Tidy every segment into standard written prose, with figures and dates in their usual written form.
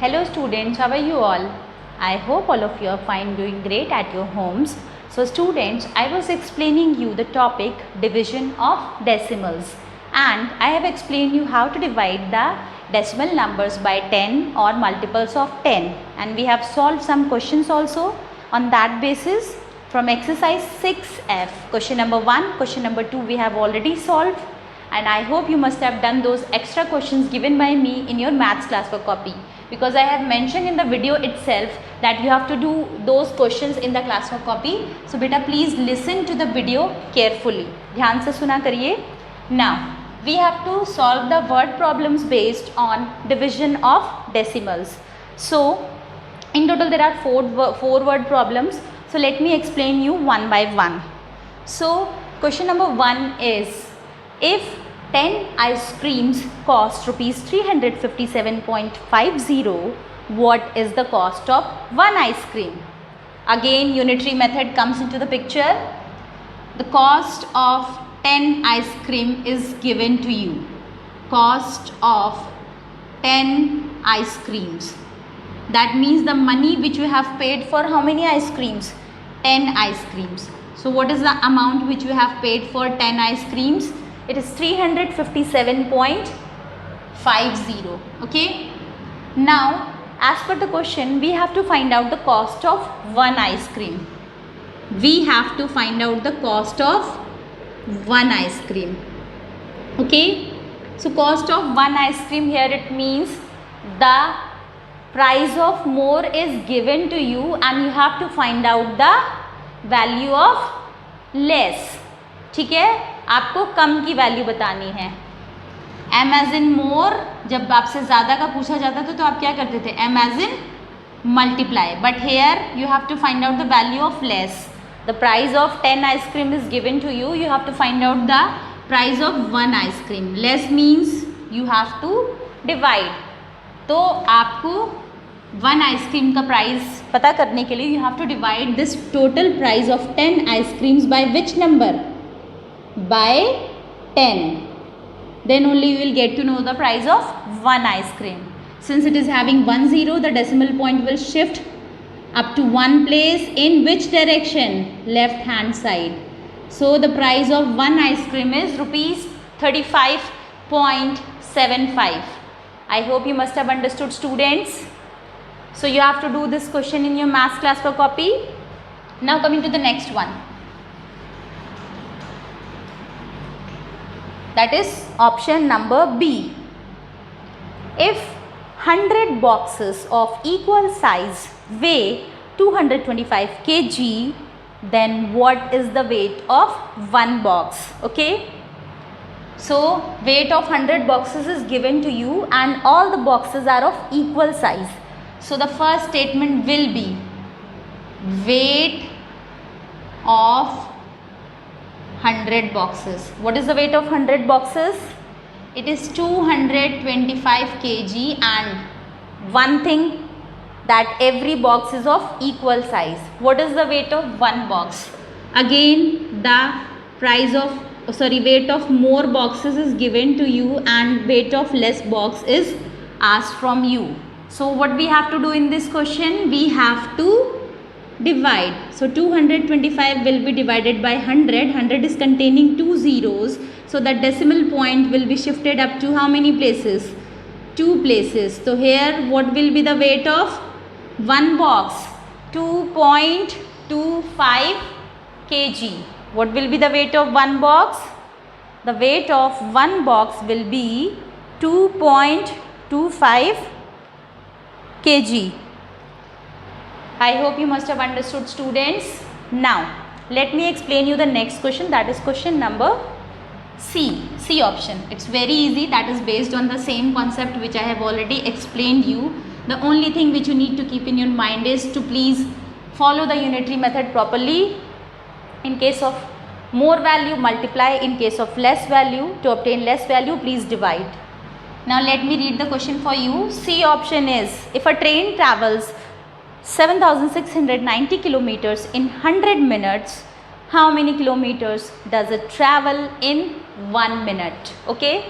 Hello students, how are you all? I hope all of you are fine, doing great at your homes. So students, I was explaining you the topic division of decimals, and I have explained you how to divide the decimal numbers by 10 or multiples of 10, and we have solved some questions also on that basis from exercise 6F. Question number 1, question number 2 we have already solved, and I hope you must have done those extra questions given by me in your maths class work copy, because I have mentioned in the video itself that you have to do those questions in the class work copy. So beta please listen to the video carefully. ध्यान से सुना करिए. Now we have to solve the word problems based on division of decimals. So in total there are four word problems. So let me explain you one by one. So question number 1 is, if 10 ice creams cost rupees 357.50, what is the cost of one ice cream? Again unitary method comes into the picture. The cost of 10 ice cream is given to you. Cost of 10 ice creams. That means the money which you have paid for how many ice creams? 10 ice creams. So what is the amount which you have paid for 10 ice creams? It is 357.50. Okay. Now as per the question, we have to find out the cost of one ice cream. We have to find out the cost of one ice cream. Okay. So cost of one ice cream, here it means the price of more is given to you and you have to find out the value of less. ठीक है, आपको कम की value बतानी है. M as इन मोर, जब आपसे ज़्यादा का पूछा जाता था तो आप क्या करते थे? M as in multiply. But here you have to find out the value of less. The price of 10 ice cream is given to you. You have to find out the price of one ice cream. Less means you have to divide. तो आपको one ice cream का price पता करने के लिए you have to divide this total price of 10 ice creams by which number? By 10. Then only you will get to know the price of one ice cream. Since it is having 1 0, the decimal point will shift up to one place. In which direction? Left hand side. So the price of one ice cream is rupees 35.75. I hope you must have understood, students. So you have to do this question in your maths class for copy. Now coming to the next one. That is option number B. If 100 boxes of equal size weigh 225 kg, then what is the weight of one box? Okay. So weight of 100 boxes is given to you and all the boxes are of equal size. So the first statement will be weight of 100 boxes. What is the weight of 100 boxes? It is 225 kg, and one thing that every box is of equal size. What is the weight of one box? Again the price of weight of more boxes is given to you and weight of less box is asked from you. So what we have to do in this question? We have to divide. So 225 will be divided by 100. 100 is containing two zeros, so the decimal point will be shifted up to how many places? Two places. So here what will be the weight of one box? 2.25 kg. What will be the weight of one box? The weight of one box will be 2.25 kg. I hope you must have understood, students. Now let me explain you the next question, that is question number C. C option. It's very easy. That is based on the same concept which I have already explained you. The only thing which you need to keep in your mind is to please follow the unitary method properly. In case of more value, multiply. In case of less value, to obtain less value, please divide. Now let me read the question for you. C option is, if a train travels 7,690 kilometers in 100 minutes, how many kilometers does it travel in 1 minute? Okay.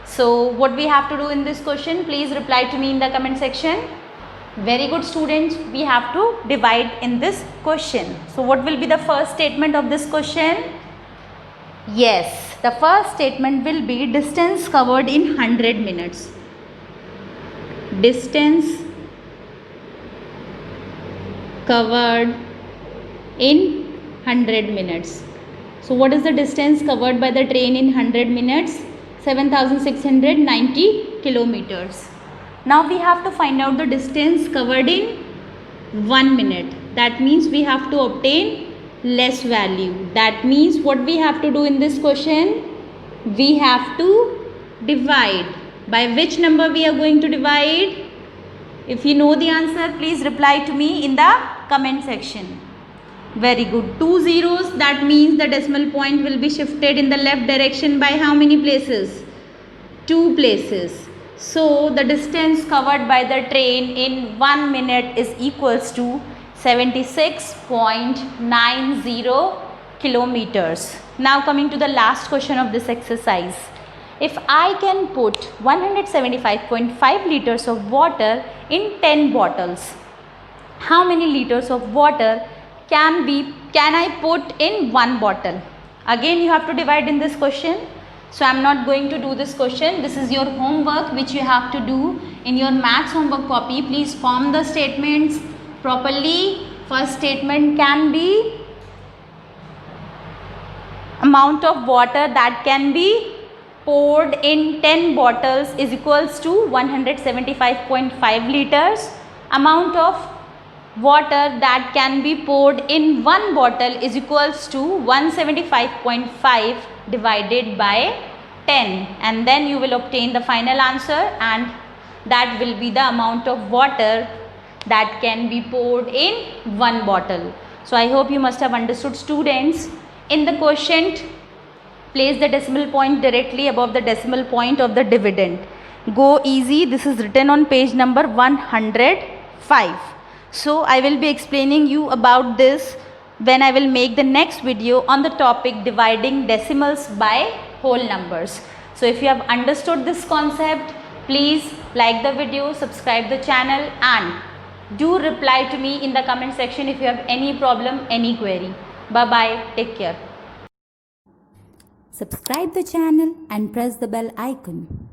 So what we have to do in this question, please reply to me in the comment section. Very good students, we have to divide in this question. So what will be the first statement of this question? Yes, the first statement will be distance covered in 100 minutes. Distance covered in 100 minutes. So what is the distance covered by the train in 100 minutes? 7,690 kilometers. Now we have to find out the distance covered in 1 minute. That means we have to obtain less value. That means what we have to do in this question? We have to divide. By which number we are going to divide? If you know the answer, please reply to me in the comment section. Very good. 2 zeros, that means the decimal point will be shifted in the left direction by how many places? 2 places. So the distance covered by the train in 1 minute is equals to 76.90 kilometers. Now coming to the last question of this exercise. If I can put 175.5 liters of water in 10 bottles, how many liters of water can I put in one bottle? Again you have to divide in this question. So I am not going to do this question. This is your homework which you have to do in your maths homework copy. Please form the statements properly. First statement can be amount of water that can be poured in 10 bottles is equals to 175.5 liters. Amount of water that can be poured in one bottle is equals to 175.5 divided by 10, and then you will obtain the final answer, and that will be the amount of water that can be poured in one bottle. So I hope you must have understood, students. In the quotient, place the decimal point directly above the decimal point of the dividend. Go easy. This is written on page number 105. So I will be explaining you about this when I will make the next video on the topic dividing decimals by whole numbers. So if you have understood this concept, please like the video, subscribe the channel, and do reply to me in the comment section if you have any problem, any query. Bye bye. Take care. Subscribe the channel and press the bell icon.